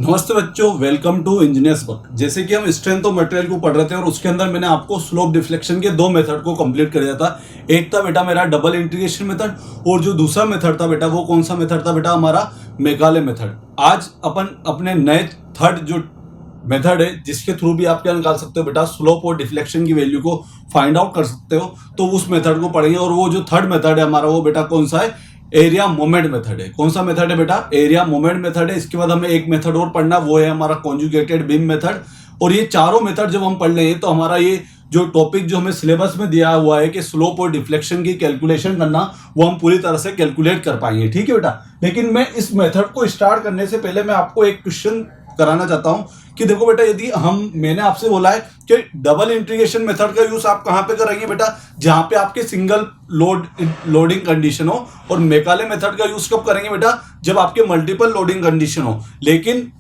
नमस्ते बच्चों, welcome to engineers work. जैसे कि हम स्ट्रेंथ ऑफ मटेरियल को पढ़ रहे थे और उसके अंदर मैंने आपको स्लोप डिफ्लेक्शन के दो मेथड को कंप्लीट कर दिया था। एक था बेटा मेरा डबल इंटीग्रेशन मेथड, और जो दूसरा मेथड था बेटा वो कौन सा मेथड था बेटा, हमारा मेकाले मेथड। आज अपन अपने नए थर्ड जो मेथड है जिसके थ्रू भी आप क्या निकाल सकते हो बेटा, स्लोप और डिफ्लेक्शन की वैल्यू को फाइंड आउट कर सकते हो, तो उस मेथड को पढ़ेंगे। और वो जो थर्ड मेथड है हमारा वो बेटा कौन सा है, एरिया मोमेंट मेथड है। कौन सा मेथड है बेटा, एरिया मोमेंट मेथड है। इसके बाद हमें एक मेथड और पढ़ना, वो है हमारा कॉन्जुगेटेड बीम मेथड। और ये चारों मेथड जब हम पढ़ लेंगे तो हमारा ये जो टॉपिक जो हमें सिलेबस में दिया हुआ है कि स्लोप और डिफ्लेक्शन की कैलकुलेशन करना, वो हम पूरी तरह से कैलकुलेट कर पाएंगे। ठीक है बेटा, लेकिन मैं इस मेथड को स्टार्ट करने से पहले मैं आपको एक क्वेश्चन कराना चाहता हूं कि देखो बेटा, यदि मैंने आपसे बोला है कि डबल इंटीग्रेशन मेथड का यूज आप कहां पे करेंगे बेटा, जहां पे आपके सिंगल लोडिंग कंडीशन हो, और मेकाले मेथड का यूज कब करेंगे बेटा, जब आपके मल्टीपल लोडिंग कंडीशन हो। लेकिन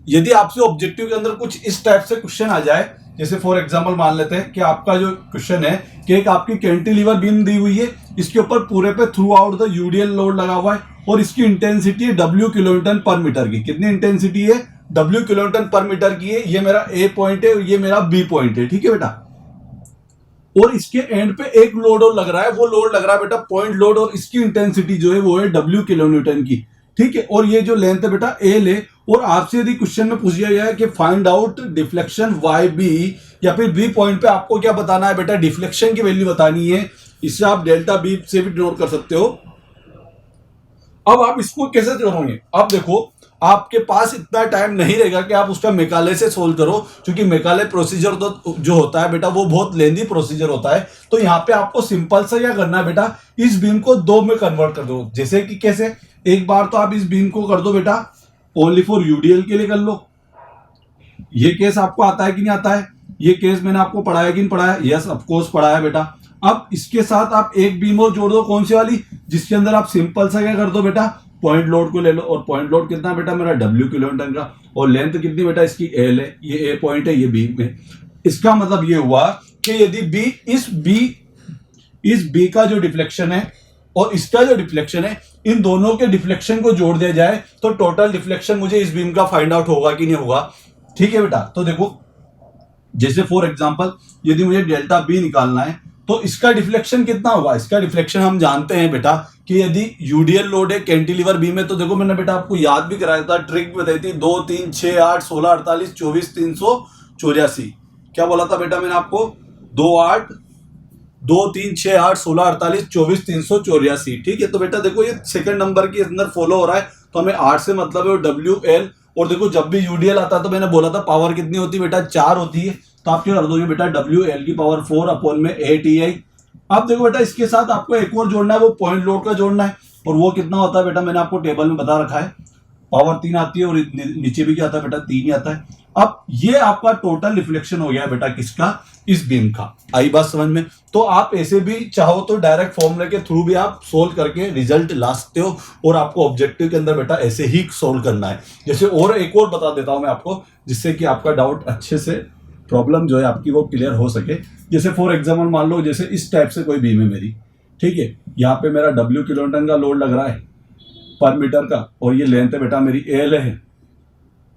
यदि आपसे ऑब्जेक्टिव के अंदर कुछ इस टाइप से क्वेश्चन आ जाए, जैसे फॉर एग्जांपल मान लेते हैं कि आपका जो क्वेश्चन है कि एक आपकी कैंटिलीवर बीम दी हुई है, इसके ऊपर पूरे पे through out the UDL load लगा हुआ है, और इसकी इंटेंसिटी है W किलोन्यूटन पर मीटर की। कितनी इंटेंसिटी है, W किलोन्यूटन पर मीटर की है। ये मेरा A पॉइंट है और ये मेरा B पॉइंट है। ठीक है बेटा, और इसके एंड पे एक लोड और लग रहा है, वो लोड लग रहा है बेटा पॉइंट लोड, और इसकी इंटेंसिटी जो है वो है W किलोन्यूटन की। ठीक है, और ये जो लेंथ है बेटा L है। और आपसे यदि क्वेश्चन में पूछ दिया गया है कि फाइंड आउट डिफ्लेक्शन YB, या फिर B पॉइंट पे आपको क्या बताना है बेटा, डिफ्लेक्शन की वैल्यू बतानी है। इससे आप डेल्टा B से भी डिनोट कर सकते हो। अब आप इसको कैसे करोगे, अब देखो आपके पास इतना टाइम नहीं रहेगा कि आप उसका मेकाले से सोल्व करो, क्योंकि मेकाले प्रोसीजर तो जो होता है बेटा वो बहुत लेंदी प्रोसीजर होता है। तो यहाँ पे आपको सिंपल सा क्या करना है बेटा, इस बीम को दो में कन्वर्ट कर दो। जैसे कि कैसे, एक बार तो आप इस बीम को कर दो बेटा ओनली फॉर यूडीएल के लिए कर लो। ये केस आपको आता है कि नहीं आता है, ये केस मैंने आपको पढ़ाया कि नहीं पढ़ाया, यस ऑफकोर्स पढ़ाया बेटा। अब इसके साथ आप एक बीम और जोड़ दो, कौन सी वाली, जिसके अंदर आप सिंपल सा क्या कर दो बेटा, पॉइंट लोड को ले लो। और पॉइंट लोड कितना बेटा मेरा W किलोन्यूटन का, और लेंथ कितनी बेटा इसकी L है, ये A पॉइंट है, ये B में। इसका मतलब ये हुआ कि यदि इस B का जो डिफ्लेक्शन है और इसका जो डिफ्लेक्शन है, इन दोनों के डिफ्लेक्शन को जोड़ दिया जाए तो टोटल डिफ्लेक्शन मुझे इस बीम का फाइंड आउट होगा कि नहीं होगा। ठीक है बेटा, तो देखो जैसे फॉर एग्जांपल यदि मुझे डेल्टा B निकालना है तो इसका डिफ्लेक्शन कितना होगा। इसका डिफ्लेक्शन हम जानते हैं बेटा कि यदि यूडीएल लोड है कैंटिलीवर बीम में, तो देखो मैंने बेटा आपको याद भी कराया था, ट्रिक बताई थी, 2 3 6 8 16 48 24 384। क्या बोला था बेटा मैंने आपको, 2 3 6 8 16 48 24 384। ठीक है, तो बेटा देखो ये सेकंड नंबर के अंदर फॉलो हो रहा है, तो हमें 8 से मतलब है WL। और देखो जब भी यूडीएल आता है तो मैंने बोला था पावर कितनी होती है बेटा, 4 होती है। तो आप क्या कर दोगे बेटा, WL की पावर 4 अपॉन में 8EI। अब देखो बेटा इसके साथ आपको एक और जोड़ना है, वो पॉइंट लोड का जोड़ना है, और वो कितना होता है बेटा मैंने आपको टेबल में बता रखा है, पावर 3 आती है, और नीचे भी क्या आता है बेटा, 3 ही आता है। अब ये आपका टोटल रिफ्लेक्शन हो गया बेटा किसका, इस बीम का। आई बात समझ में। तो आप ऐसे भी चाहो तो डायरेक्ट फॉर्मूले के थ्रू भी आप सोल्व करके रिजल्ट ला सकते हो, और आपको ऑब्जेक्टिव के अंदर बेटा ऐसे ही सोल्व करना है। जैसे और एक और बता देता हूं मैं आपको, जिससे कि आपका डाउट अच्छे से, प्रॉब्लम जो है आपकी वो क्लियर हो सके। जैसे फॉर एग्जाम्पल मान लो जैसे इस टाइप से कोई बीम है मेरी, ठीक है, यहाँ पे मेरा W किलोन्यूटन का लोड लग रहा है पर मीटर का, और ये लेंथ है बेटा मेरी L है,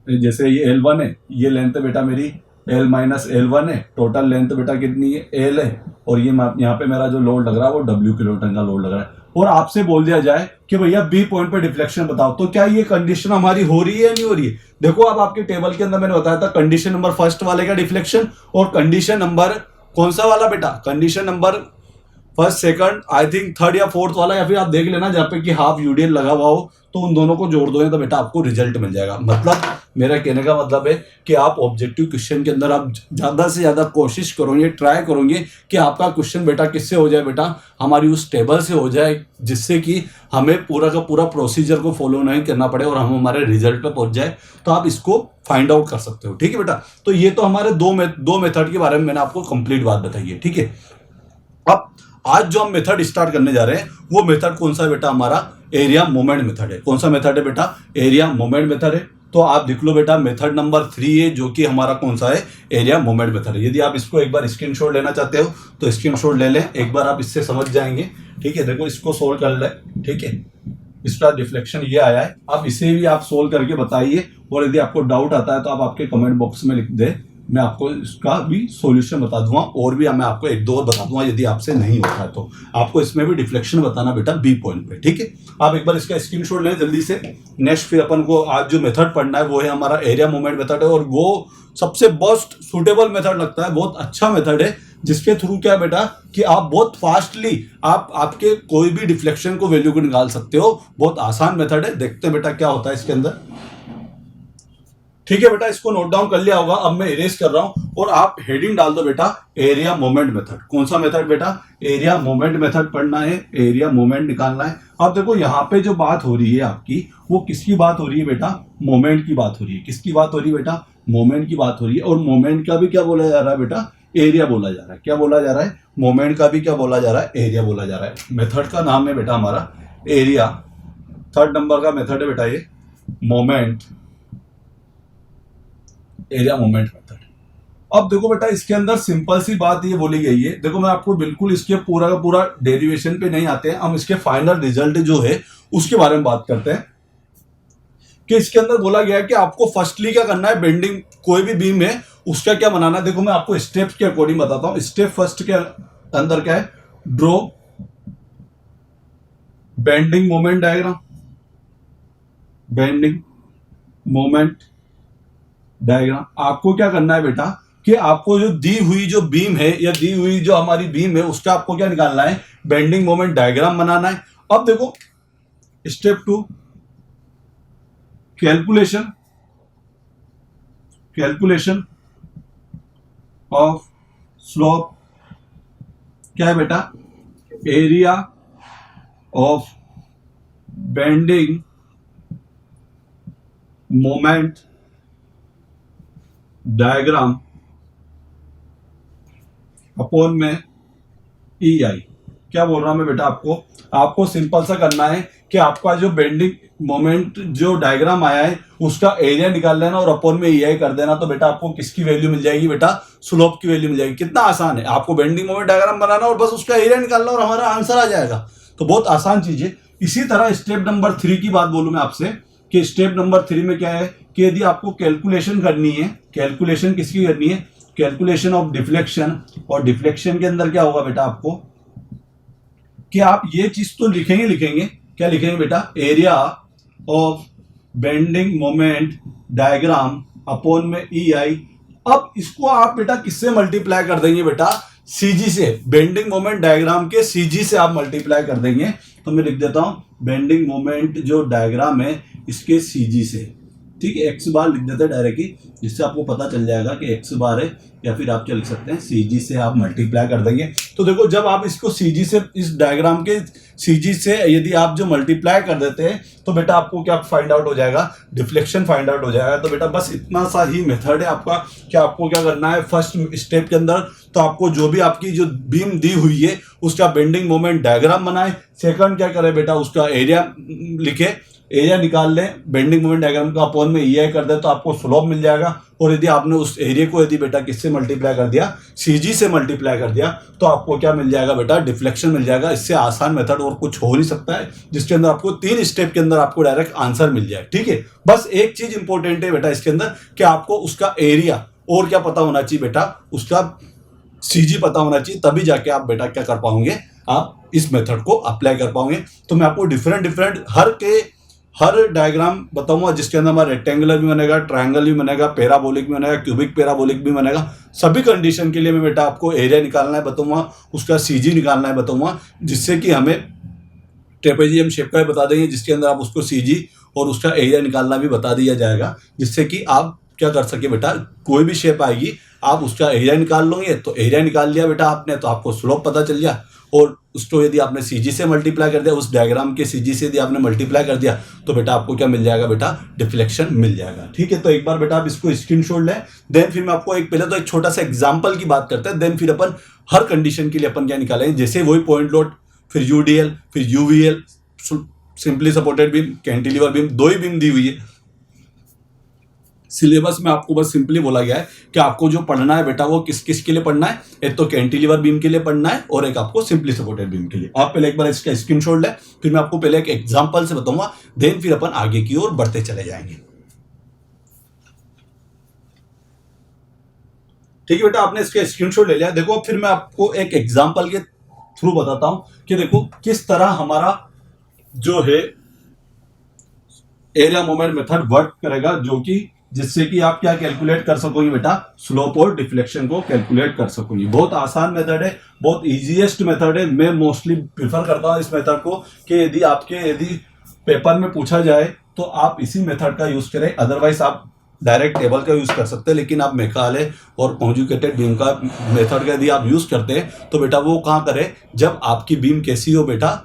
जैसे ये L1 है, ये लेंथ है बेटा मेरी L माइनस L1 है, टोटल लेंथ बेटा कितनी है, L है, और ये यहाँ पे मेरा जो लोड लग रहा है वो W किलोन्यूटन का लोड लग रहा है। और आपसे बोल दिया जाए कि भैया B पॉइंट पे डिफ्लेक्शन बताओ, तो क्या ये कंडीशन हमारी हो रही है या नहीं हो रही है। देखो अब आपके टेबल के अंदर मैंने बताया था कंडीशन नंबर फर्स्ट वाले का डिफ्लेक्शन, और कंडीशन नंबर कौन सा वाला बेटा, condition number first second I think third या फोर्थ वाला, या फिर आप देख लेना जहाँ पे कि हाफ यूडीएल लगा हुआ हो, तो उन दोनों को जोड़ दो तो बेटा आपको रिजल्ट मिल जाएगा। मतलब मेरा कहने का मतलब है कि आप ऑब्जेक्टिव क्वेश्चन के अंदर आप ज्यादा से ज्यादा कोशिश करोगे, ट्राई करोगे कि आपका क्वेश्चन बेटा किससे हो जाए बेटा, हमारी उस टेबल से हो जाए, जिससे कि हमें पूरा का पूरा प्रोसीजर को फॉलो नहीं करना पड़े और हम हमारे रिजल्ट पे पहुंच जाए। तो आप इसको फाइंड आउट कर सकते हो। ठीक है बेटा, तो ये तो हमारे दो मेथड के बारे में मैंने आपको कंप्लीट बात बताई है। ठीक है, अब आज जो हम मेथड स्टार्ट करने जा रहे हैं वो मेथड कौन सा है बेटा, हमारा एरिया मोमेंट मेथड है। कौन सा मेथड है बेटा, एरिया मोमेंट मेथड है। तो आप देख लो बेटा मेथड नंबर 3 है, जो कि हमारा कौन सा है, एरिया मोमेंट मेथड है। यदि आप इसको एक बार स्क्रीनशॉट लेना चाहते हो तो स्क्रीनशॉट ले लें, एक बार आप इससे समझ जाएंगे। ठीक है, देखो इसको सोल्व कर ले। ठीक है, इसका डिफ्लेक्शन ये आया है। अब इसे भी आप सोल्व करके बताइए, और यदि आपको डाउट आता है तो आप आपके कमेंट बॉक्स में लिख दे, मैं आपको इसका भी सॉल्यूशन बता दूंगा, और भी मैं आपको एक दो और बता दूंगा यदि आपसे नहीं होता है तो। आपको इसमें भी डिफ्लेक्शन बताना बेटा बी पॉइंट पे, ठीक है। आप एक बार इसका स्क्रीनशॉट लें जल्दी से। नेक्स्ट फिर अपन को आज जो मेथड पढ़ना है वो है हमारा एरिया मूवमेंट मेथड है, और वो सबसे बेस्ट सुटेबल मेथड लगता है, बहुत अच्छा मेथड है, जिसके थ्रू क्या है बेटा कि आप बहुत फास्टली आप आपके कोई भी डिफ्लेक्शन को वैल्यू को निकाल सकते हो। बहुत आसान मेथड है। देखते हैं बेटा क्या होता है इसके अंदर। ठीक है बेटा, इसको नोट डाउन कर लिया होगा। अब मैं इरेज कर रहा हूं, और आप हेडिंग डाल दो बेटा एरिया मोमेंट मेथड। कौन सा मेथड बेटा? एरिया मोमेंट मेथड पढ़ना है, एरिया मोमेंट निकालना है। अब देखो यहाँ पे जो बात हो रही है आपकी, वो किसकी बात हो रही है बेटा? मोमेंट की बात हो रही है। किसकी बात हो रही है बेटा? मोमेंट की बात हो रही है। और मोमेंट का भी क्या बोला जा रहा है बेटा? एरिया बोला जा रहा है। क्या बोला जा रहा है? मोमेंट का भी क्या बोला जा रहा है? एरिया बोला जा रहा है। मेथड का नाम है बेटा हमारा एरिया। थर्ड नंबर का मेथड है बेटा ये मोमेंट, एरिया मोमेंट मेथड। अब देखो बेटा इसके अंदर सिंपल सी बात ये बोली गई है। देखो मैं आपको बिल्कुल इसके पूरा का पूरा डेरिवेशन पे नहीं आते हैं, हम इसके फाइनल रिजल्ट जो है उसके बारे में बात करते हैं। कि इसके अंदर बोला गया है कि आपको फर्स्टली क्या करना है, बेंडिंग कोई भी बीम है उसका क्या बनाना है। देखो मैं आपको स्टेप्स के अकॉर्डिंग बताता हूं। स्टेप फर्स्ट के अंदर क्या है? Draw bending moment diagram, bending moment diagram. आपको क्या करना है बेटा कि आपको जो दी हुई जो बीम है या दी हुई जो हमारी बीम है उसका आपको क्या निकालना है? बेंडिंग मोमेंट डायग्राम बनाना है। अब देखो स्टेप 2 कैलकुलेशन ऑफ स्लोप। क्या है बेटा? Area of bending moment diagram upon में ई आई। क्या बोल रहा हूं मैं बेटा आपको सिंपल सा करना है कि आपका जो बेंडिंग मोमेंट जो डायग्राम आया है उसका एरिया निकाल लेना और अपॉन में ई आई कर देना, तो बेटा आपको किसकी वैल्यू मिल जाएगी बेटा? स्लोप की वैल्यू मिल जाएगी। कितना आसान है, आपको बेंडिंग मोमेंट डायग्राम बनाना और बस उसका एरिया निकालना और हमारा आंसर आ जाएगा। तो बहुत आसान चीज है। इसी तरह स्टेप नंबर 3 की बात बोलूं मैं आपसे कि स्टेप नंबर 3 में क्या है कि यदि आपको कैलकुलेशन करनी है, कैलकुलेशन किसकी करनी है? Calculation of deflection. और डिफ्लेक्शन के अंदर क्या होगा बेटा आपको कि आप ये चीज तो लिखेंगे। क्या लिखेंगे बेटा? Area of bending moment diagram upon में ई आई। अब इसको आप बेटा किससे मल्टीप्लाई कर देंगे बेटा? सीजी से। बेंडिंग मोमेंट डायग्राम के सीजी से आप मल्टीप्लाई कर देंगे। तो मैं लिख देता हूं बेंडिंग मोमेंट जो डायग्राम है इसके सीजी से, ठीक है। एक्स बार लिख देते हैं डायरेक्टली, जिससे आपको पता चल जाएगा कि एक्स बार है, या फिर आप क्या लिख सकते हैं? सीजी से आप मल्टीप्लाई कर देंगे। तो देखो जब आप इसको सीजी से, इस डायग्राम के सीजी से यदि आप जो मल्टीप्लाई कर देते हैं तो बेटा आपको क्या फाइंड आउट हो जाएगा? डिफ्लेक्शन फाइंड आउट हो जाएगा। तो बेटा बस इतना सा ही मेथड है आपका कि आपको क्या करना है फर्स्ट स्टेप के अंदर, तो आपको जो भी आपकी जो बीम दी हुई है उसका बेंडिंग मोमेंट डायग्राम बनाए। सेकंड क्या करे बेटा? उसका एरिया लिखे, एरिया निकाल लें, बेंडिंग मोमेंट डायग्राम का अपॉन में ई आई कर दे तो आपको स्लोप मिल जाएगा। और यदि आपने उस एरिया को यदि बेटा किससे मल्टीप्लाई कर दिया? सीजी से मल्टीप्लाई कर दिया, तो आपको क्या मिल जाएगा बेटा? डिफ्लेक्शन मिल जाएगा। इससे आसान मेथड और कुछ हो नहीं सकता है, जिसके अंदर आपको 3 स्टेप के अंदर आपको डायरेक्ट आंसर मिल जाए, ठीक है। बस एक चीज इंपॉर्टेंट है बेटा इसके अंदर कि आपको उसका एरिया और क्या पता होना चाहिए बेटा? उसका सीजी पता होना चाहिए, तभी जाके आप बेटा क्या कर पाओगे? आप इस मेथड को अप्लाई कर पाओगे। तो मैं आपको डिफरेंट हर डायग्राम बताऊंगा, जिसके अंदर हमारा रेक्टेंगुलर भी बनेगा, ट्रायंगल भी बनेगा, पैराबोलिक भी बनेगा, क्यूबिक पैराबोलिक भी बनेगा। सभी कंडीशन के लिए मैं बेटा आपको एरिया निकालना है बताऊंगा, उसका सीजी निकालना है बताऊंगा, जिससे कि हमें ट्रेपेजियम शेप का भी बता देंगे, जिसके अंदर आप उसको सीजी और उसका एरिया निकालना भी बता दिया जाएगा, जिससे कि आप क्या कर सके बेटा? कोई भी शेप आएगी आप उसका एरिया निकाल लोगे, तो एरिया निकाल लिया बेटा आपने तो आपको स्लोप पता चल गया। और उसको यदि आपने सीजी से मल्टीप्लाई कर दिया, उस डायग्राम के सीजी से यदि आपने मल्टीप्लाई कर दिया, तो बेटा आपको क्या मिल जाएगा बेटा? डिफ्लेक्शन मिल जाएगा, ठीक है। तो एक बार बेटा आप इसको स्क्रीनशॉट लें, देन फिर मैं आपको पहले तो एक छोटा सा एग्जांपल की बात करते हैं, देन फिर अपन हर कंडीशन के लिए अपन क्या निकालेंगे, जैसे वही पॉइंट लोड, फिर यूडीएल, फिर UVL, simply supported beam, cantilever beam, 2 ही बीम दी हुई है। सिलेबस में आपको बस सिंपली बोला गया है कि आपको जो पढ़ना है बेटा वो किस किस के लिए पढ़ना है। एक तो कैंटिलीवर बीम के लिए पढ़ना है और एक आपको सिंपली सपोर्टेड बीम के लिए। आप पहले एक बार इसका स्क्रीनशॉट ले, फिर मैं आपको पहले एक एग्जांपल से बताऊंगा, देन फिर अपन आगे की ओर बढ़ते चले जाएंगे। ठीक है बेटा, आपने इसका स्क्रीनशॉट ले लिया। देखो फिर मैं आपको एक एग्जांपल के थ्रू बताता हूं कि देखो किस तरह हमारा जो है एरिया मोमेंट मेथड वर्क करेगा, जो कि जिससे कि आप क्या कैलकुलेट कर सकोगे बेटा, स्लोप और डिफ्लेक्शन को कैलकुलेट कर सकोगे। बहुत आसान मेथड है, बहुत इजीएस्ट मेथड है। मैं मोस्टली प्रिफर करता हूं इस मेथड को कि यदि पेपर में पूछा जाए तो आप इसी मेथड का यूज करें। अदरवाइज आप डायरेक्ट टेबल का यूज कर सकते हैं, लेकिन आप मैकाले और कॉन्जुगेटेड बीम का मेथड का यदि आप यूज करते हैं तो बेटा वो कहां करें, जब आपकी बीम कैसी हो बेटा,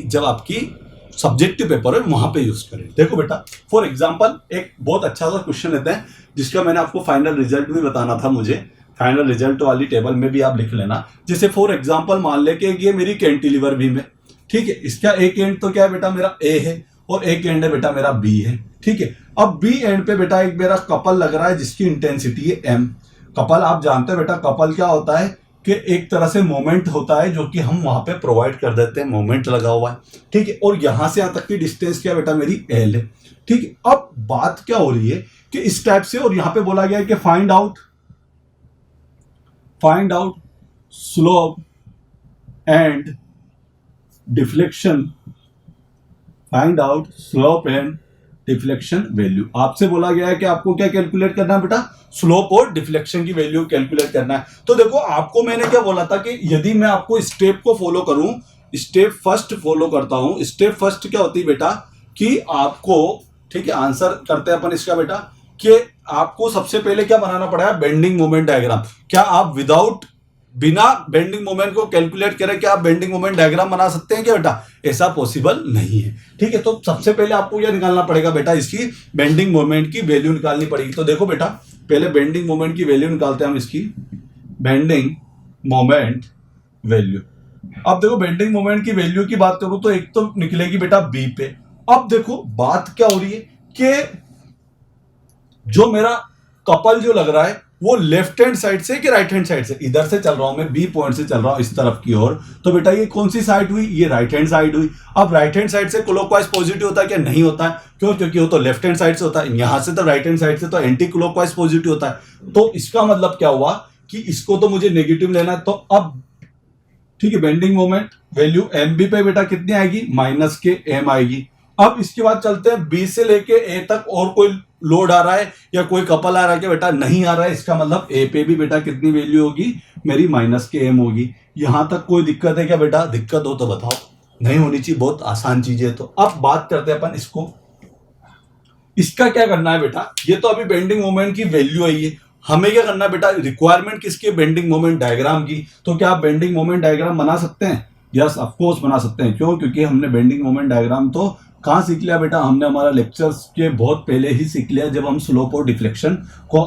जब आपकी सब्जेक्टिव पेपर है वहां पे यूज करें। देखो बेटा फॉर एग्जांपल एक बहुत अच्छा सा क्वेश्चन लेते हैं, जिसका मैंने आपको फाइनल रिजल्ट भी बताना था। मुझे फाइनल रिजल्ट वाली टेबल में भी आप लिख लेना। जैसे फॉर एग्जांपल मान ले कि ये मेरी कैंटिलीवर बीम है, ठीक है। इसका एक एंड तो क्या है बेटा, मेरा ए है, और एक एंड है बेटा मेरा बी है, ठीक है। अब बी एंड पे बेटा एक मेरा कपल लग रहा है जिसकी इंटेंसिटी है एम। कपल आप जानते हैं बेटा, कपल क्या होता है कि एक तरह से मोमेंट होता है जो कि हम वहां पे प्रोवाइड कर देते हैं, मोमेंट लगा हुआ है, ठीक है। और यहां से यहां तक की डिस्टेंस क्या बेटा, मेरी एल है, ठीक है। अब बात क्या हो रही है कि इस टाइप से, और यहां पे बोला गया है कि find out slope and deflection, find out slope and deflection value. आपसे बोला गया है कि आपको क्या कैलकुलेट करना है बेटा, स्लोप और डिफ्लेक्शन की वैल्यू कैलकुलेट करना है। तो देखो आपको मैंने क्या बोला था कि यदि मैं आपको स्टेप को फॉलो करूं, स्टेप फर्स्ट फॉलो करता हूं। स्टेप फर्स्ट क्या होती है बेटा कि आपको, ठीक है, आंसर करते हैं अपन इसका बेटा, कि आपको सबसे पहले क्या बनाना पड़ेगा, बेंडिंग मोमेंट डायग्राम। क्या आप बिना बेंडिंग मोमेंट को कैलकुलेट करें क्या आप बेंडिंग मोमेंट डायग्राम बना सकते हैं क्या बेटा, ऐसा पॉसिबल नहीं है, ठीक है। तो सबसे पहले आपको यह निकालना पड़ेगा बेटा, इसकी बेंडिंग मोमेंट की वैल्यू निकालनी पड़ेगी। तो देखो बेटा पहले बेंडिंग मोमेंट की वैल्यू निकालते हैं हम, इसकी बेंडिंग मोमेंट वैल्यू। अब देखो बेंडिंग मोमेंट की वैल्यू की बात करूं तो एक तो निकलेगी बेटा बी पे। अब देखो बात क्या हो रही है कि जो मेरा कपल जो लग रहा है वो लेफ्ट हैंड साइड से कि राइट हैंड साइड से, इधर से चल रहा हूं मैं, बी पॉइंट से चल रहा हूं इस तरफ की ओर, तो बेटा ये कौन सी साइड हुई, ये राइट हैंड साइड हुई। अब राइट हैंड साइड से क्लॉकवाइज पॉजिटिव होता है क्या, नहीं होता है, क्यों, क्योंकि वो तो लेफ्ट हैंड साइड से होता है। यहां से तो राइट हैंड साइड से तो एंटी क्लॉकवाइज पॉजिटिव होता है। तो इसका मतलब क्या हुआ कि इसको तो मुझे नेगेटिव लेना है। तो अब ठीक है, bending moment value M B पे बेटा कितनी आएगी, माइनस के एम आएगी। अब इसके बाद चलते हैं बी से लेके ए तक, और कोई लोड आ रहा है या कोई कपल आ रहा है क्या बेटा, नहीं आ रहा है। इसका मतलब ए पे भी बेटा कितनी वैल्यू होगी, मेरी माइनस के एम होगी। यहां तक कोई दिक्कत है क्या बेटा, दिक्कत हो तो बताओ, नहीं होनी चाहिए, बहुत आसान चीज है। तो अब बात करते हैं अपन इसको, इसका क्या करना है बेटा, ये तो अभी बेंडिंग मोमेंट की वैल्यू है, ये हमें क्या करना है बेटा, रिक्वायरमेंट किसकी, बेंडिंग मोमेंट डायग्राम की। तो क्या आप बेंडिंग मोमेंट डायग्राम बना सकते हैं, यस ऑफ कोर्स बना सकते हैं। क्यों, क्योंकि हमने बेंडिंग मोमेंट डायग्राम तो कहाँ सीख लिया बेटा, हमने हमारा लेक्चर्स के बहुत पहले ही सीख लिया, जब हम स्लोप और डिफ्लेक्शन को,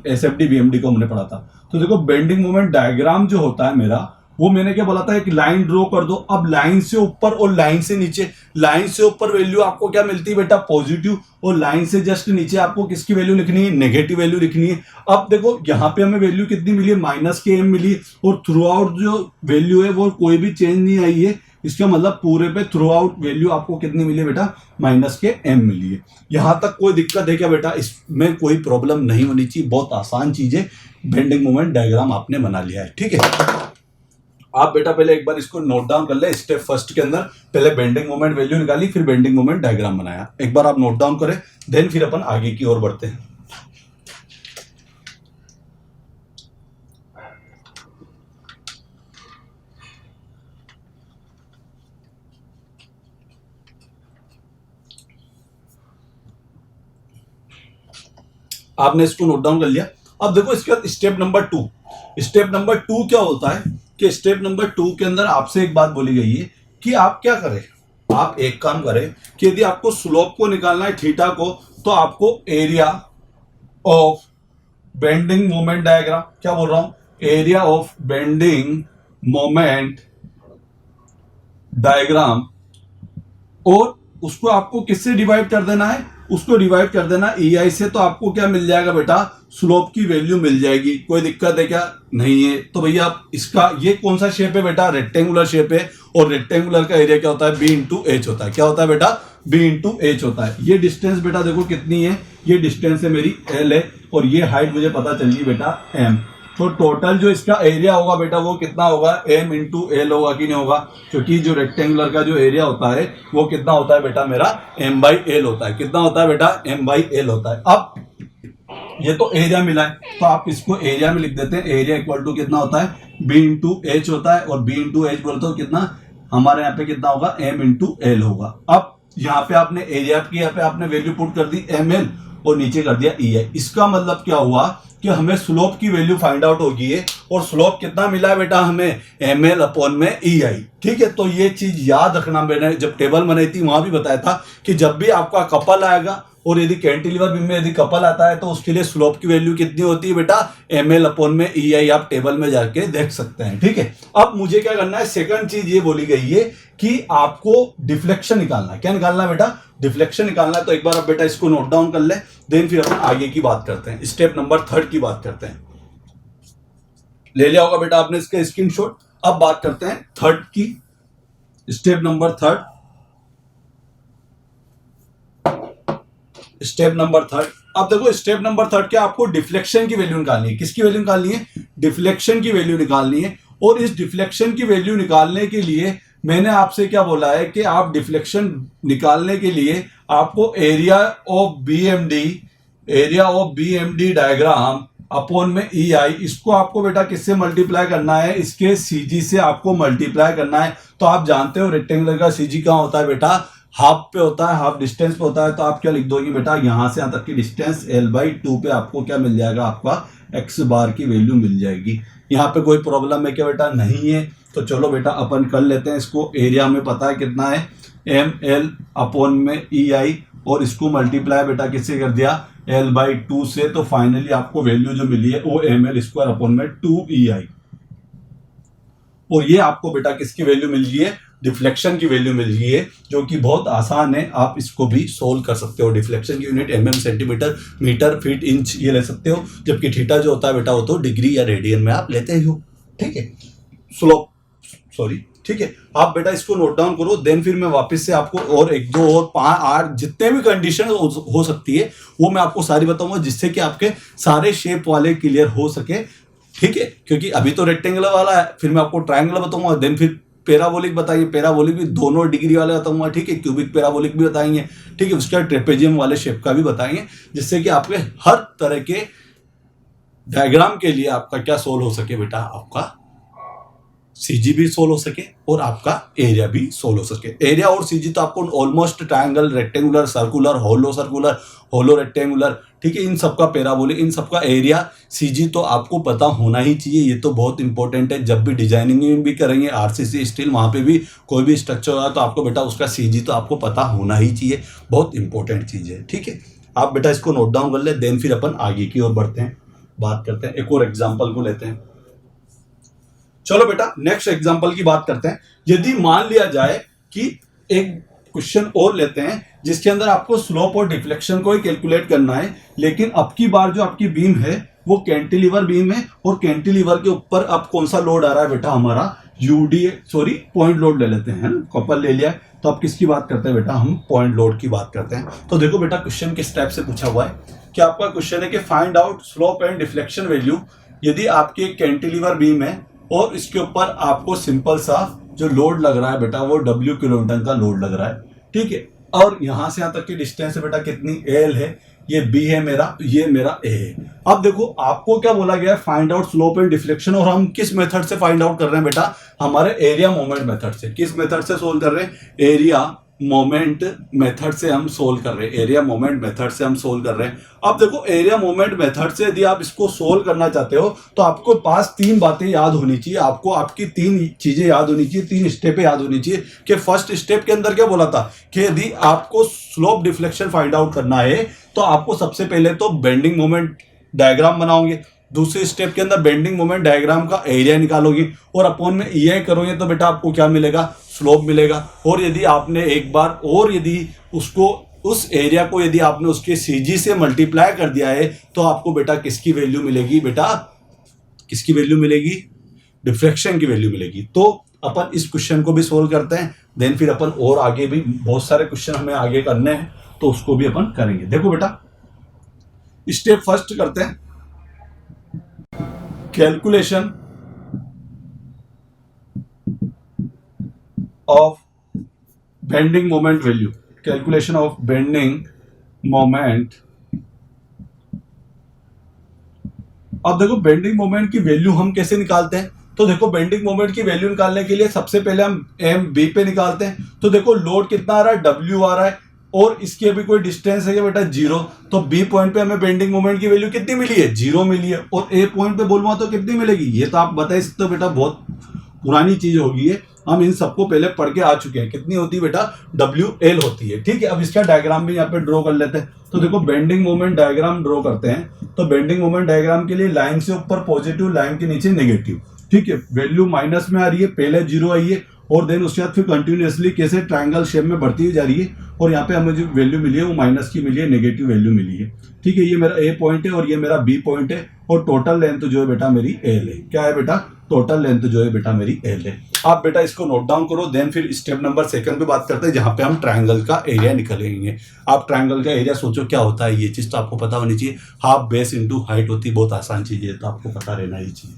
एसएफडी बीएमडी को हमने पढ़ा था। तो देखो बेंडिंग मोमेंट डायग्राम जो होता है मेरा, वो मैंने क्या बोला था, एक लाइन ड्रॉ कर दो। अब लाइन से ऊपर और लाइन से नीचे, लाइन से ऊपर वैल्यू आपको क्या मिलती है बेटा, पॉजिटिव, और लाइन से जस्ट नीचे आपको किसकी वैल्यू लिखनी है, नेगेटिव वैल्यू लिखनी है। अब देखो यहाँ पे हमें वैल्यू कितनी मिली है, माइनस के एम मिली, और थ्रू आउट जो वैल्यू है वो कोई भी चेंज नहीं आई है। इसका मतलब पूरे पे थ्रू आउट वैल्यू आपको कितनी मिली है बेटा, माइनस के एम मिली है। यहां तक कोई दिक्कत है क्या बेटा, इसमें कोई प्रॉब्लम नहीं होनी चाहिए, बहुत आसान चीज है। बेंडिंग मोमेंट डायग्राम आपने बना लिया है, ठीक है। आप बेटा पहले एक बार इसको नोट डाउन कर ले। स्टेप फर्स्ट के अंदर पहले बेंडिंग मोमेंट वैल्यू निकाली, फिर बेंडिंग मोमेंट डायग्राम बनाया। एक बार आप नोट डाउन करें, देन फिर अपन आगे की ओर बढ़ते हैं। आपने इसको नोट डाउन कर लिया। अब देखो इसके बाद स्टेप नंबर 2, स्टेप नंबर 2 क्या होता है कि स्टेप नंबर 2 के अंदर आपसे एक बात बोली गई है कि आप क्या करें, आप एक काम करें कि यदि आपको स्लोप को निकालना है थीटा को, तो आपको area of bending moment diagram, क्या बोल रहा हूं, area of bending moment diagram, और उसको आपको किससे डिवाइड कर देना है, उसको डिवाइड कर देना EI से, तो आपको क्या मिल जाएगा बेटा, स्लोप की वैल्यू मिल जाएगी। कोई दिक्कत है क्या, नहीं है। तो भैया आप इसका, ये कौन सा शेप है बेटा, रेक्टेंगुलर शेप है, और रेक्टेंगुलर का एरिया क्या होता है, B इंटू एच होता है। क्या होता है बेटा, B इंटू एच होता है। ये डिस्टेंस बेटा देखो कितनी है, ये डिस्टेंस है मेरी L है, और ये हाइट मुझे पता चल गई बेटा M। तो टोटल जो इसका एरिया होगा बेटा वो कितना होगा, M इंटू एल होगा कि नहीं होगा, क्योंकि जो रेक्टेंगुलर का जो एरिया होता है वो कितना होता है बेटा, मेरा M बाई एल होता है। कितना होता है बेटा, M बाई एल होता है। अब ये तो एरिया मिला है, तो आप इसको एरिया में लिख देते हैं। एरिया इक्वल टू कितना होता है, B इंटू एच होता है, और B इंटू एच बोलते हो कितना, हमारे यहाँ पे कितना होगा, M इंटू एल होगा। अब यहाँ पे आपने एरिया की, यहाँ पे आपने वैल्यू पुट कर दी ML, और नीचे कर दिया EI। इसका मतलब क्या हुआ कि हमें स्लोप की वैल्यू फाइंड आउट होगी है, और स्लोप कितना मिला है बेटा हमें, ML अपॉन में EI। ठीक है, तो ये चीज याद रखना। मैंने जब टेबल बनाई थी वहां भी बताया था कि जब भी आपका कपल आएगा, और यदि कैंटिलीवर बीम में यदि कपल आता है, तो उसके लिए स्लोप की वैल्यू कितनी होती है बेटा, ML अपॉन में EI। आप टेबल में जाके देख सकते हैं। ठीक है, अब मुझे क्या करना है, सेकंड चीज ये बोली गई है कि आपको डिफ्लेक्शन निकालना है। क्या निकालना है बेटा, डिफ्लेक्शन निकालना है। तो एक बार अब बेटा इसको नोट डाउन कर ले, देन फिर अपन आगे की बात करते हैं, स्टेप नंबर 3 की बात करते हैं। ले लिया होगा बेटा आपने इसका स्क्रीनशॉट। अब बात करते हैं 3 की, स्टेप नंबर 3। स्टेप नंबर 3, अब देखो स्टेप नंबर 3 क्या, आपको डिफ्लेक्शन की वैल्यू निकालनी है। किसकी वैल्यू निकालनी है, डिफ्लेक्शन की वैल्यू निकालनी है। और इस डिफ्लेक्शन की वैल्यू निकालने के लिए मैंने आपसे क्या बोला है कि आप डिफ्लेक्शन निकालने के लिए आपको area of BMD diagram upon में EI, इसको आपको बेटा किससे मल्टीप्लाई करना है, इसके CG से आपको मल्टीप्लाई करना है। तो आप जानते हो रेक्टेंगुलर का CG कहाँ होता है बेटा, हाफ पे होता है, हाफ डिस्टेंस पे होता है। तो आप क्या लिख दोगे बेटा, यहां से यहां तक की डिस्टेंस L/2 पे आपको क्या मिल जाएगा, आपका x बार की वैल्यू मिल जाएगी। यहाँ पे कोई प्रॉब्लम है क्या बेटा, नहीं है। तो चलो बेटा अपन कर लेते हैं इसको। एरिया हमें पता है कितना है, ML अपॉन में EI, और इसको मल्टीप्लाई बेटा किससे कर दिया, L/2 से। तो फाइनली आपको वैल्यू जो मिली है वो ML स्क्वायर अपॉन में 2EI। और ये आपको बेटा किसकी वैल्यू मिल गई है, डिफ्लेक्शन की वैल्यू मिल गई है, जो कि बहुत आसान है। आप इसको भी सोल्व कर सकते हो। डिफ्लेक्शन की unit mm, centimetre, metre, feet, inch ये ले सकते हो, जबकि थीटा जो होता है बेटा वो तो डिग्री या रेडियन में आप लेते ही हो। ठीक है, स्लोप सॉरी। ठीक है, आप बेटा इसको नोट डाउन करो, देन फिर मैं वापस से आपको और 1, 2 और 5, 8 जितने भी कंडीशन हो सकती है वो मैं आपको सारी बताऊंगा, जिससे कि आपके सारे शेप वाले क्लियर हो सके। ठीक है, क्योंकि अभी तो रेक्टेंगुलर वाला है, फिर मैं आपको ट्रायंगुलर बताऊंगा, देन फिर पैराबोलिक बताइए, पैराबोलिक भी दोनों डिग्री वाले बताऊंगा। ठीक है, क्यूबिक पैराबोलिक भी बताएंगे। ठीक है, उसके बाद ट्रेपेजियम वाले शेप का भी बताएंगे, जिससे कि आपके हर तरह के डायग्राम के लिए आपका क्या सोल्व हो सके बेटा, आपका CG भी सोल्व हो सके और आपका एरिया भी सोल्व हो सके। एरिया और CG तो आपको ऑलमोस्ट ट्रायंगल, रेक्टेंगुलर, सर्कुलर, होलो रेक्टेंगुलर, ठीक है, इन सबका पैराबोलिक, इन सबका एरिया CG तो आपको पता होना ही चाहिए। ये तो बहुत इंपॉर्टेंट है। जब भी डिजाइनिंग भी करेंगे RCC स्टील, वहां पे भी कोई भी स्ट्रक्चर होगा तो आपको बेटा उसका CG तो आपको पता होना ही चाहिए। बहुत इंपॉर्टेंट चीज है। ठीक है, आप बेटा इसको नोट डाउन कर ले, देन फिर अपन आगे की ओर बढ़ते हैं, बात करते हैं। एक और एग्जाम्पल को लेते हैं। चलो बेटा नेक्स्ट एग्जांपल की बात करते हैं। यदि मान लिया जाए कि एक क्वेश्चन और लेते हैं जिसके अंदर आपको स्लोप और डिफ्लेक्शन को ही कैलकुलेट करना है, लेकिन अब की बार जो आपकी बीम है वो कैंटिलीवर बीम है, और कैंटिलीवर के ऊपर अब कौन सा लोड आ रहा है बेटा, हमारा पॉइंट लोड ले लेते हैं। कपल ले लिया, तो अब किसकी बात करते हैं बेटा, हम पॉइंट लोड की बात करते हैं। तो देखो बेटा क्वेश्चन किस टाइप से पूछा हुआ है कि आपका क्वेश्चन है कि find out slope and deflection value. यदि आपकी कैंटिलीवर बीम है और इसके ऊपर आपको सिंपल सा जो लोड लग रहा है बेटा वो W किलोन्यूटन का लोड लग रहा है। ठीक है, और यहां से यहां तक की डिस्टेंस है बेटा कितनी, L है, ये B है मेरा, ये मेरा A है। अब देखो आपको क्या बोला गया है, find out slope and deflection, और हम किस मेथड से फाइंड आउट कर रहे हैं बेटा, हमारे एरिया मोमेंट मेथड से। किस मेथड से सोल्व कर रहे हैं, एरिया मोमेंट मेथड से हम सोल्व कर रहे हैं। एरिया मोमेंट मेथड से हम सोल्व कर रहे हैं। अब देखो एरिया मोमेंट मेथड से यदि आप इसको सोल्व करना चाहते हो तो आपको पास 3 बातें याद होनी चाहिए। आपको आपकी 3 चीजें याद होनी चाहिए, 3 स्टेपें याद होनी चाहिए। कि फर्स्ट स्टेप के अंदर क्या बोला था कि यदि आपको स्लोप डिफ्लेक्शन फाइंड आउट करना है तो आपको सबसे पहले तो बेंडिंग मोमेंट डायग्राम बनाओगे। दूसरे स्टेप के अंदर बेंडिंग मोमेंट डायग्राम का एरिया निकालोगे और अपॉन में EI करोगे तो बेटा आपको क्या मिलेगा, स्लोप मिलेगा। और यदि आपने एक बार और यदि उसको उस एरिया को यदि आपने उसके CG से मल्टीप्लाई कर दिया है तो आपको बेटा किसकी वैल्यू मिलेगी, बेटा किसकी वैल्यू मिलेगी, डिफ्लेक्शन की वैल्यू मिलेगी। तो अपन इस क्वेश्चन को भी सोल्व करते हैं, देन फिर अपन और आगे भी बहुत सारे क्वेश्चन हमें आगे करने हैं तो उसको भी अपन करेंगे। देखो बेटा स्टेप फर्स्ट करते हैं, calculation of bending moment value, calculation of bending moment. अब देखो बेंडिंग मोमेंट की वैल्यू हम कैसे निकालते हैं, तो देखो बेंडिंग मोमेंट की वैल्यू निकालने के लिए सबसे पहले हम एम बी पे निकालते हैं। तो देखो लोड कितना आ रहा है, W आ रहा है और इसकी अभी कोई डिस्टेंस है क्या बेटा, 0। तो बी पॉइंट पे हमें बेंडिंग मोमेंट की वैल्यू कितनी मिली है, 0 मिली है। और ए पॉइंट पे बोलूंगा तो कितनी मिलेगी, ये तो आप बता सकते हो बेटा, बहुत पुरानी चीज होगी ये, हम इन सबको पहले पढ़ के आ चुके हैं। कितनी होती है बेटा, WL होती है। ठीक है, अब इसका डायग्राम भी यहाँ पे ड्रॉ कर लेते हैं। तो देखो बेंडिंग मोमेंट डायग्राम ड्रॉ करते हैं। तो बेंडिंग मोमेंट डायग्राम के लिए लाइन से ऊपर पॉजिटिव, लाइन के नीचे नेगेटिव। ठीक है, वैल्यू माइनस में आ रही है, पहले 0 आई है और देन उसके बाद फिर कंटिन्यूअसली कैसे ट्रायंगल शेप में बढ़ती हुई जा रही है। और यहाँ पे हमें जो वैल्यू मिली है वो माइनस की मिली है, नेगेटिव वैल्यू मिली है। ठीक है, ये मेरा ए पॉइंट है और ये मेरा बी पॉइंट है और टोटल लेंथ जो है बेटा मेरी एल है। क्या है बेटा, टोटल लेंथ जो है बेटा मेरी एल है। आप बेटा इसको नोट डाउन करो, देन फिर स्टेप नंबर सेकंड पे बात करते हैं जहां पे हम ट्रायंगल का एरिया निकालेंगे। आप ट्रायंगल का एरिया सोचो क्या होता है, ये चीज तो आपको पता होनी चाहिए। हाफ बेस इंटू हाइट होती है, बहुत आसान चीज है, तो आपको पता रहना ही चाहिए।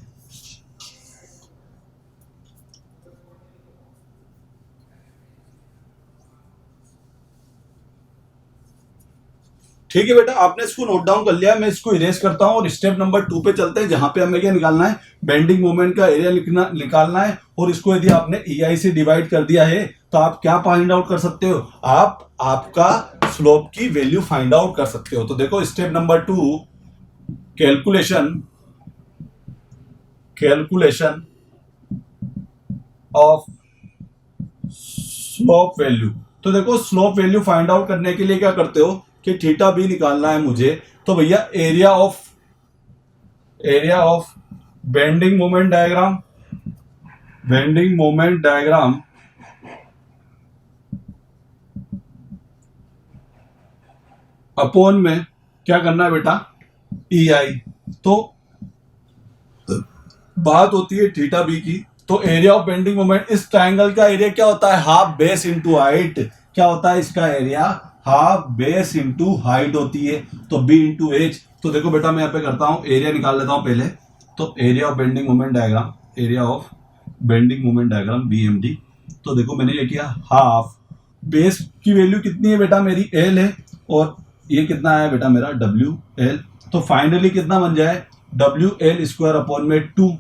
ठीक है बेटा, आपने इसको नोट डाउन कर लिया, मैं इसको इरेज करता हूं और स्टेप नंबर 2 पे चलते हैं जहां पे हमें क्या निकालना है, बेंडिंग मोमेंट का एरिया निकालना है। और इसको यदि आपने EI से डिवाइड कर दिया है तो आप क्या फाइंड आउट कर सकते हो, आप आपका स्लोप की वैल्यू फाइंड आउट कर सकते हो। तो देखो step number 2, calculation of slope value. तो देखो स्लोप वैल्यू फाइंड आउट करने के लिए क्या करते हो कि थीटा बी निकालना है मुझे। तो भैया area of bending moment diagram upon में क्या करना है बेटा, EI। तो बात होती है थीटा बी की। तो एरिया ऑफ बेंडिंग मोमेंट, इस ट्रायंगल का एरिया क्या होता है, हाफ बेस इंटू हाइट। क्या होता है इसका area, half base into height होती है। तो B इंटू एच। तो देखो बेटा मैं यहाँ पे करता हूँ, एरिया निकाल लेता हूँ पहले। तो area of bending moment diagram BMD। तो देखो मैंने ये किया, हाफ बेस की वैल्यू कितनी है बेटा मेरी, L है, और ये कितना आया बेटा मेरा, WL। तो फाइनली कितना बन जाए, WL स्क्वायर अपॉन में 2,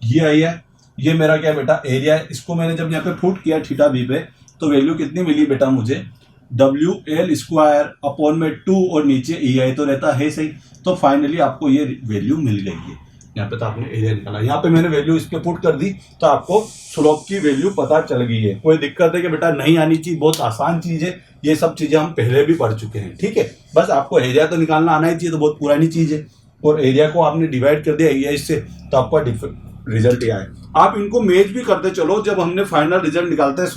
ये आई है। ये मेरा क्या बेटा एरिया है। इसको मैंने जब यहाँ पे पुट किया थीटा बी पे तो वैल्यू कितनी मिली बेटा मुझे, WL स्क्वायर अपॉन में 2 और नीचे EI तो रहता है सही। तो फाइनली आपको ये वैल्यू मिल गई है। यहाँ पे तो आपने एरिया निकाला, यहाँ पे मैंने वैल्यू इस पे पुट कर दी तो आपको स्लोप की वैल्यू पता चल गई है। कोई दिक्कत है कि बेटा नहीं आनी चाहिए, बहुत आसान चीज है, ये सब चीजें हम पहले भी पढ़ चुके हैं। ठीक है, बस आपको एरिया तो निकालना आना ही चाहिए, तो बहुत पुरानी चीज है। और एरिया को आपने डिवाइड कर दिया EI से तो आपका रिजल्ट ये आए। आप इनको मैच भी करते चलो, जब हमने फाइनल रिजल्ट निकालते हैं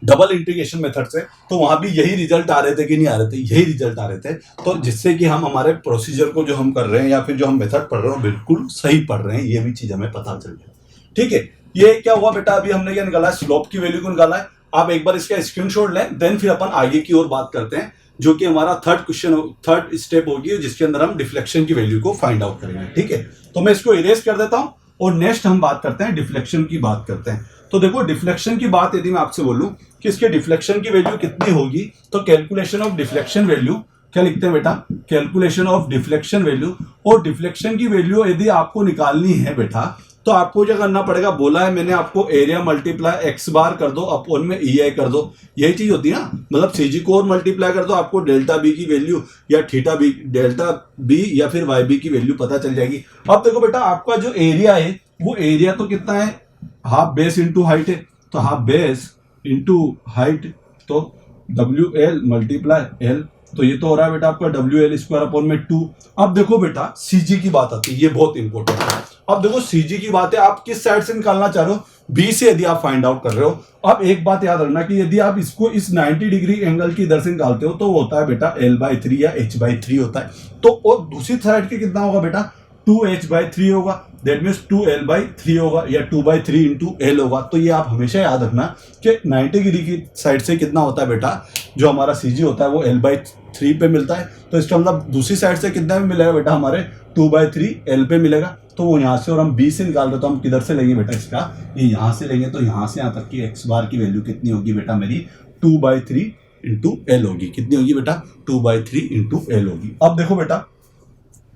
डबल इंटीग्रेशन मेथड से, तो वहां भी यही रिजल्ट आ रहे थे कि नहीं आ रहे थे, यही रिजल्ट आ रहे थे। तो जिससे कि हम हमारे प्रोसीजर को जो हम कर रहे हैं या फिर जो हम मेथड पढ़ रहे हैं बिल्कुल सही पढ़ रहे हैं, ये भी चीज हमें पता चल जाए। ठीक है, ये क्या हुआ बेटा, अभी हमने क्या निकाला है, स्लोप की वैल्यू को निकाला है। आप एक बार इसका स्क्रीनशॉट लें, देन फिर अपन आगे की ओर बात करते हैं, जो कि हमारा थर्ड स्टेप होगी, जिसके अंदर हम डिफ्लेक्शन की वैल्यू को फाइंड आउट करेंगे। ठीक है, तो मैं इसको इरेज कर देता हूं और नेक्स्ट हम बात करते हैं डिफ्लेक्शन की बात करते हैं। तो देखो डिफ्लेक्शन की बात यदि मैं आपसे बोलूं कि इसके डिफ्लेक्शन की वैल्यू कितनी होगी, तो कैलकुलेशन ऑफ डिफ्लेक्शन वैल्यू क्या लिखते हैं बेटा, कैलकुलेशन ऑफ डिफ्लेक्शन वैल्यू। और डिफ्लेक्शन की वैल्यू यदि आपको निकालनी है बेटा तो आपको क्या करना पड़ेगा, बोला है मैंने आपको एरिया मल्टीप्लाई x बार कर दो अपॉन में EI कर दो, यही चीज होती है ना। मतलब CG को और मल्टीप्लाई कर दो, आपको डेल्टा बी की वैल्यू या थीटा बी, डेल्टा बी या फिर YB की वैल्यू पता चल जाएगी। अब देखो बेटा आपका जो एरिया है वो एरिया तो कितना है, हाफ बेस इंटू हाइट है। तो हाफ बेस इंटू हाइट, तो WL मल्टीप्लाई L तो ये तो हो रहा है बेटा आपका WL²/2। अब देखो बेटा CG की बात आती है, ये बहुत इंपॉर्टेंट है। अब देखो CG की बात है, आप किस साइड से निकालना चाह रहे हो, बी से यदि आप फाइंड आउट कर रहे हो। अब एक बात याद रखना कि यदि आप इसको इस 90 डिग्री एंगल की इधर से निकालते हो तो वो होता है बेटा L/3 या H/3 होता है। तो और दूसरी साइड के कितना होगा बेटा, 2H/3 होगा, दैट मीन्स 2L/3 होगा या 2/3 इंटू L होगा। तो ये आप हमेशा याद रखना कि 90 डिग्री की साइड से कितना होता है बेटा, जो हमारा CG होता है वो L/3 पे मिलता है। तो इसका मतलब दूसरी साइड से कितना में मिलेगा बेटा, हमारे 2/3 L पे मिलेगा। तो वो यहाँ से, और हम B से निकाल रहे तो हम किधर से लेंगे बेटा, इसका ये यहाँ से लेंगे। तो यहाँ से यहाँ तक की x बार की वैल्यू कितनी होगी बेटा, मेरी 2/3 इंटू L होगी। कितनी होगी बेटा, 2/3 इंटू L होगी। अब देखो बेटा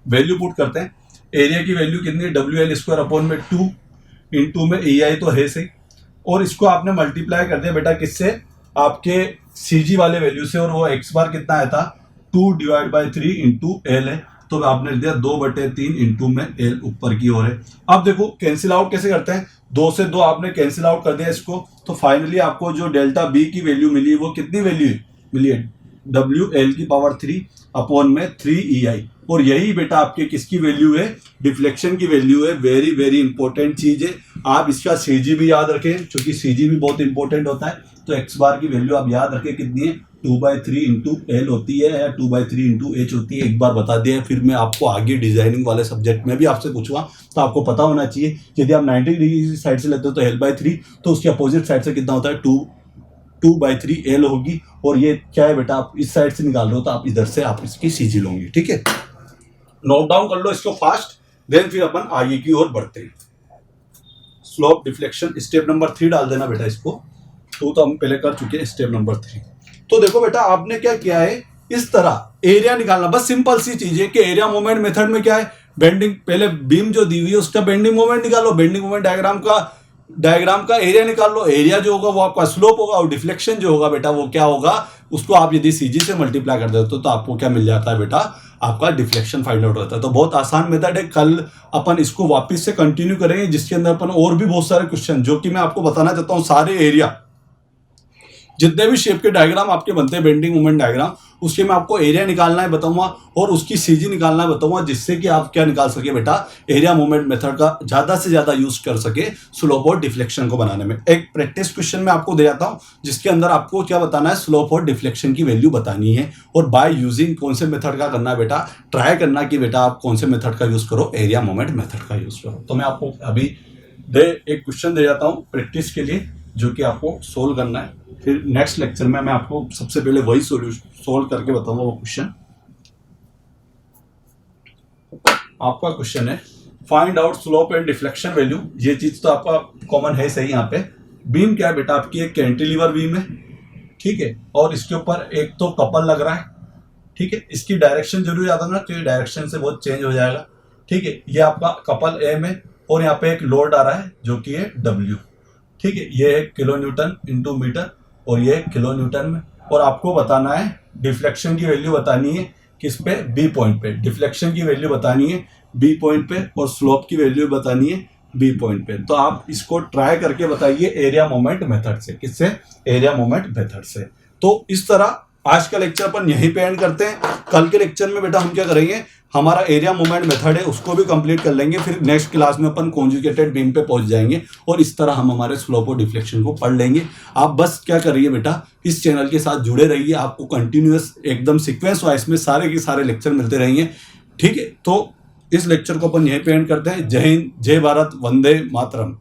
वैल्यू पुट करते हैं। एरिया की वैल्यू कितनी है, WL²/2 इंटू में EI तो है सही, और इसको आपने मल्टीप्लाई कर दिया बेटा किससे, आपके CG वाले वैल्यू से, और वो x बार कितना आया था 2/3 इंटू L है। तो आपने दिया 2/3 इंटू में L ऊपर की ओर है। अब देखो कैंसिल आउट कैसे करते हैं, 2 से 2 आपने कैंसिल आउट कर दिया इसको, तो फाइनली आपको जो डेल्टा B की वैल्यू मिली वो कितनी वैल्यू मिली है, WL/3/3EI। और यही बेटा आपके किसकी वैल्यू है, डिफ्लेक्शन की वैल्यू है। वेरी वेरी इंपॉर्टेंट चीज है। आप इसका CG भी याद रखें, क्योंकि CG भी बहुत इंपॉर्टेंट होता है। तो x बार की वैल्यू आप याद रखें कितनी है, 2/3 इंटू L होती है या 2/3 इंटू H होती है। एक बार बता दिया है, फिर मैं आपको आगे डिजाइनिंग वाले सब्जेक्ट में भी आपसे पूछूंगा, तो आपको पता होना चाहिए। यदि आप 90 डिग्री साइड से लेते हो तो L/3, तो उसकी अपोजिट साइड से कितना होता है, 2/3 L होगी। और ये क्या है बेटा, आप इस साइड से निकाल रहे हो तो आप इधर से आप इसकी CG लोगे। ठीक है, नोट डाउन कर लो इसको फास्ट, देन फिर अपन आगे की ओर बढ़ते हैं। स्लोप डिफ्लेक्शन स्टेप नंबर 3 डाल देना बेटा इसको, तो हम पहले कर चुके हैं स्टेप नंबर 3। तो देखो बेटा आपने क्या किया है, इस तरह एरिया निकालना, बस सिंपल सी चीज है कि एरिया मोमेंट मेथड में क्या है, बेंडिंग, पहले बीम जो दी हुई है उसका बेंडिंग मोमेंट निकालो, बेंडिंग मोमेंट डायग्राम का एरिया निकाल लो। एरिया जो होगा वो आपका स्लोप होगा, और डिफ्लेक्शन जो होगा बेटा वो क्या होगा, उसको आप यदि CG से मल्टीप्लाई कर देते हो तो आपको क्या मिल जाता है बेटा, आपका डिफ्लेक्शन फाइंड आउट होता है। तो बहुत आसान मेथड है। कल अपन इसको वापस से कंटिन्यू करेंगे, जिसके अंदर अपन और भी बहुत सारे क्वेश्चन, जो कि मैं आपको बताना चाहता हूँ, सारे एरिया जितने भी शेप के डायग्राम आपके बनते हैं, बेंडिंग मोमेंट डायग्राम, उसके मैं आपको एरिया निकालना है बताऊंगा और उसकी CG निकालना है बताऊंगा, जिससे कि आप क्या निकाल सके बेटा, एरिया मोमेंट मेथड का ज्यादा से ज्यादा यूज कर सके स्लोप और डिफ्लेक्शन को बनाने में। एक प्रैक्टिस क्वेश्चन मैं आपको दे जाता हूं, जिसके अंदर आपको क्या बताना है, स्लोप और डिफ्लेक्शन की वैल्यू बतानी है, और बाय यूजिंग कौन से मेथड का करना है बेटा, ट्राई करना कि बेटा आप कौन से मेथड का यूज करो, एरिया मोमेंट मेथड का यूज करो। तो मैं आपको अभी एक क्वेश्चन दे जाता हूँ प्रैक्टिस के लिए, जो कि आपको सोल्व करना है। फिर नेक्स्ट लेक्चर में मैं आपको सबसे पहले वही सोल्व करके बताऊंगा वो क्वेश्चन। आपका क्वेश्चन है find out slope and deflection value. ये चीज तो आपका कॉमन है सही। यहाँ पे बीम क्या है बेटा, आपकी एक कैंटिलीवर बीम है, ठीक है, और इसके ऊपर एक तो कपल लग रहा है, ठीक है। इसकी डायरेक्शन जरूर याद रखना, क्योंकि डायरेक्शन से बहुत चेंज हो जाएगा, ठीक है। ये आपका कपल M है, और यहाँ पे एक लोड आ रहा है जो कि है W, ठीक है। ये है किलो न्यूटन इंटू मीटर, और ये किलो न्यूटन में। और आपको बताना है डिफ्लेक्शन की वैल्यू बतानी है किस पे, B पॉइंट पे। डिफ्लेक्शन की वैल्यू बतानी है B पॉइंट पे, और स्लोप की वैल्यू बतानी है B पॉइंट पे। तो आप इसको ट्राई करके बताइए एरिया मोमेंट मेथड से। किससे, एरिया मोमेंट मेथड से। तो इस तरह आज का लेक्चर अपन यहीं पे एंड करते हैं। कल के लेक्चर में बेटा हम क्या करेंगे, हमारा एरिया मोमेंट मेथड है उसको भी कंप्लीट कर लेंगे। फिर नेक्स्ट क्लास में अपन कॉन्जुगेटेड बीम पे पहुंच जाएंगे, और इस तरह हम हमारे स्लोप और डिफ्लेक्शन को पढ़ लेंगे। आप बस क्या करिए बेटा, इस चैनल के साथ जुड़े रहिए, आपको कंटिन्यूअस एकदम सीक्वेंस वाइज में सारे के सारे लेक्चर मिलते रहेंगे, ठीक है। तो इस लेक्चर को अपन यहीं पे एंड करते हैं। जय हिंद, जय भारत, वंदे मातरम।